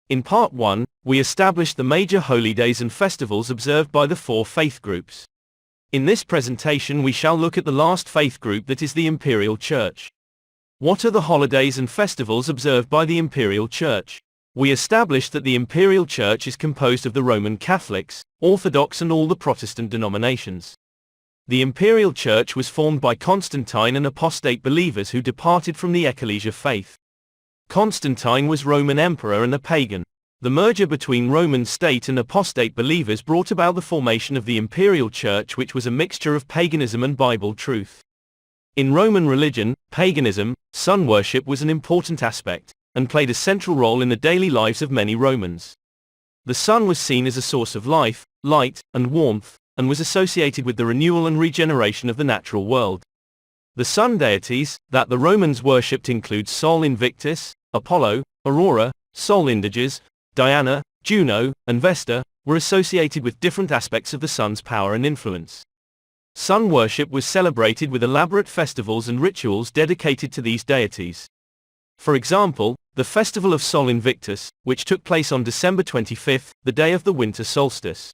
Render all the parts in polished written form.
In Part 1, we established the major holy days and festivals observed by the four faith groups. In this presentation we shall look at the last faith group, that is the Imperial Church. What are the holidays and festivals observed by the Imperial Church? We established that the Imperial Church is composed of the Roman Catholics, Orthodox and all the Protestant denominations. The Imperial Church was formed by Constantine and apostate believers who departed from the ecclesia faith. Constantine was Roman emperor and a pagan. The merger between Roman state and apostate believers brought about the formation of the Imperial Church, which was a mixture of paganism and Bible truth. In Roman religion, paganism, sun worship was an important aspect, and played a central role in the daily lives of many Romans. The sun was seen as a source of life, light, and warmth, and was associated with the renewal and regeneration of the natural world. The sun deities that the Romans worshipped include Sol Invictus, Apollo, Aurora, Sol Indiges, Diana, Juno, and Vesta, were associated with different aspects of the sun's power and influence. Sun worship was celebrated with elaborate festivals and rituals dedicated to these deities. For example, the festival of Sol Invictus, which took place on December 25, the day of the winter solstice.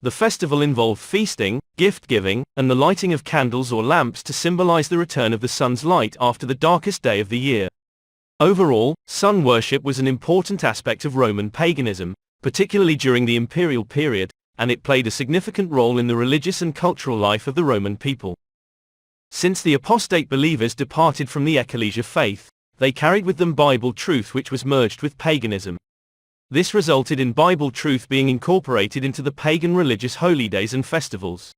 The festival involved feasting, gift-giving, and the lighting of candles or lamps to symbolize the return of the sun's light after the darkest day of the year. Overall, sun worship was an important aspect of Roman paganism, particularly during the imperial period, and it played a significant role in the religious and cultural life of the Roman people. Since the apostate believers departed from the ecclesia faith, they carried with them Bible truth, which was merged with paganism. This resulted in Bible truth being incorporated into the pagan religious holy days and festivals.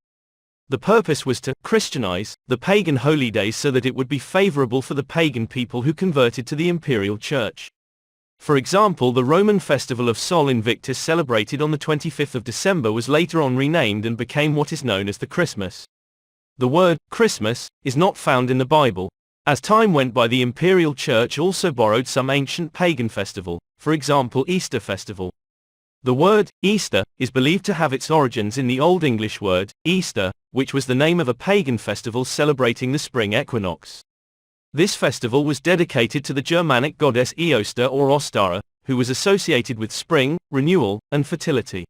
The purpose was to Christianize the pagan holy days so that it would be favorable for the pagan people who converted to the Imperial Church. For example, the Roman festival of Sol Invictus, celebrated on the 25th of December, was later on renamed and became what is known as the Christmas. The word Christmas is not found in the Bible. As time went by, the Imperial Church also borrowed some ancient pagan festival, for example Easter festival. The word Easter is believed to have its origins in the Old English word Easter, which was the name of a pagan festival celebrating the spring equinox. This festival was dedicated to the Germanic goddess Eosta or Ostara, who was associated with spring, renewal, and fertility.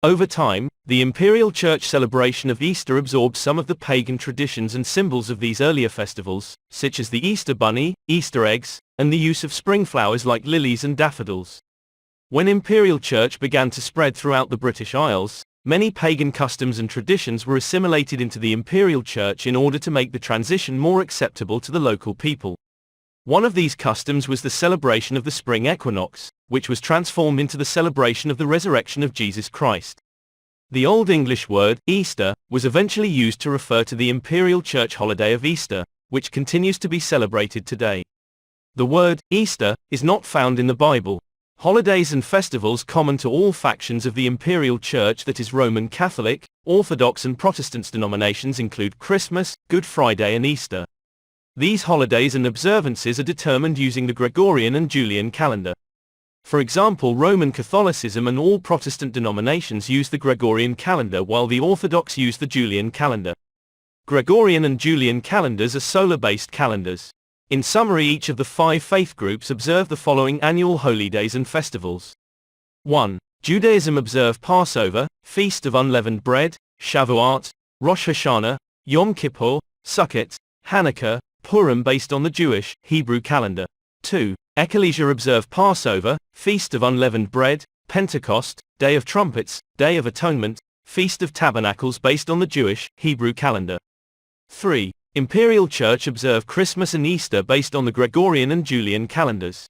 Over time, the Imperial Church celebration of Easter absorbed some of the pagan traditions and symbols of these earlier festivals, such as the Easter bunny, Easter eggs, and the use of spring flowers like lilies and daffodils. When Imperial Church began to spread throughout the British Isles, many pagan customs and traditions were assimilated into the Imperial Church in order to make the transition more acceptable to the local people. One of these customs was the celebration of the spring equinox, which was transformed into the celebration of the resurrection of Jesus Christ. The Old English word Easter was eventually used to refer to the Imperial Church holiday of Easter, which continues to be celebrated today. The word Easter is not found in the Bible. Holidays and festivals common to all factions of the Imperial Church, that is Roman Catholic, Orthodox and Protestant denominations, include Christmas, Good Friday and Easter. These holidays and observances are determined using the Gregorian and Julian calendar. For example, Roman Catholicism and all Protestant denominations use the Gregorian calendar, while the Orthodox use the Julian calendar. Gregorian and Julian calendars are solar-based calendars. In summary, each of the five faith groups observe the following annual holy days and festivals. 1. Judaism observe Passover, Feast of Unleavened Bread, Shavuot, Rosh Hashanah, Yom Kippur, Sukkot, Hanukkah, Purim based on the Jewish, Hebrew calendar. 2. Ecclesia observe Passover, Feast of Unleavened Bread, Pentecost, Day of Trumpets, Day of Atonement, Feast of Tabernacles based on the Jewish, Hebrew calendar. 3. Imperial Church observe Christmas and Easter based on the Gregorian and Julian calendars.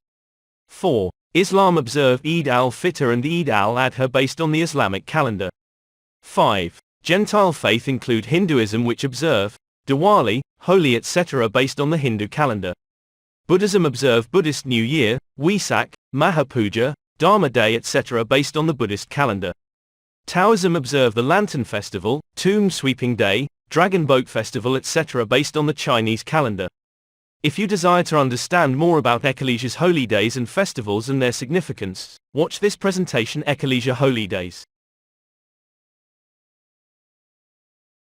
4. Islam observe Eid al-Fitr and Eid al-Adha based on the Islamic calendar. 5. Gentile faith include Hinduism, which observe Diwali, Holi etc. based on the Hindu calendar. Buddhism observe Buddhist New Year, Wesak, Mahapuja, Dharma Day etc. based on the Buddhist calendar. Taoism observe the Lantern Festival, Tomb Sweeping Day, Dragon Boat Festival etc. based on the Chinese calendar. If you desire to understand more about Ecclesia's holy days and festivals and their significance, watch this presentation, Ecclesia Holy Days.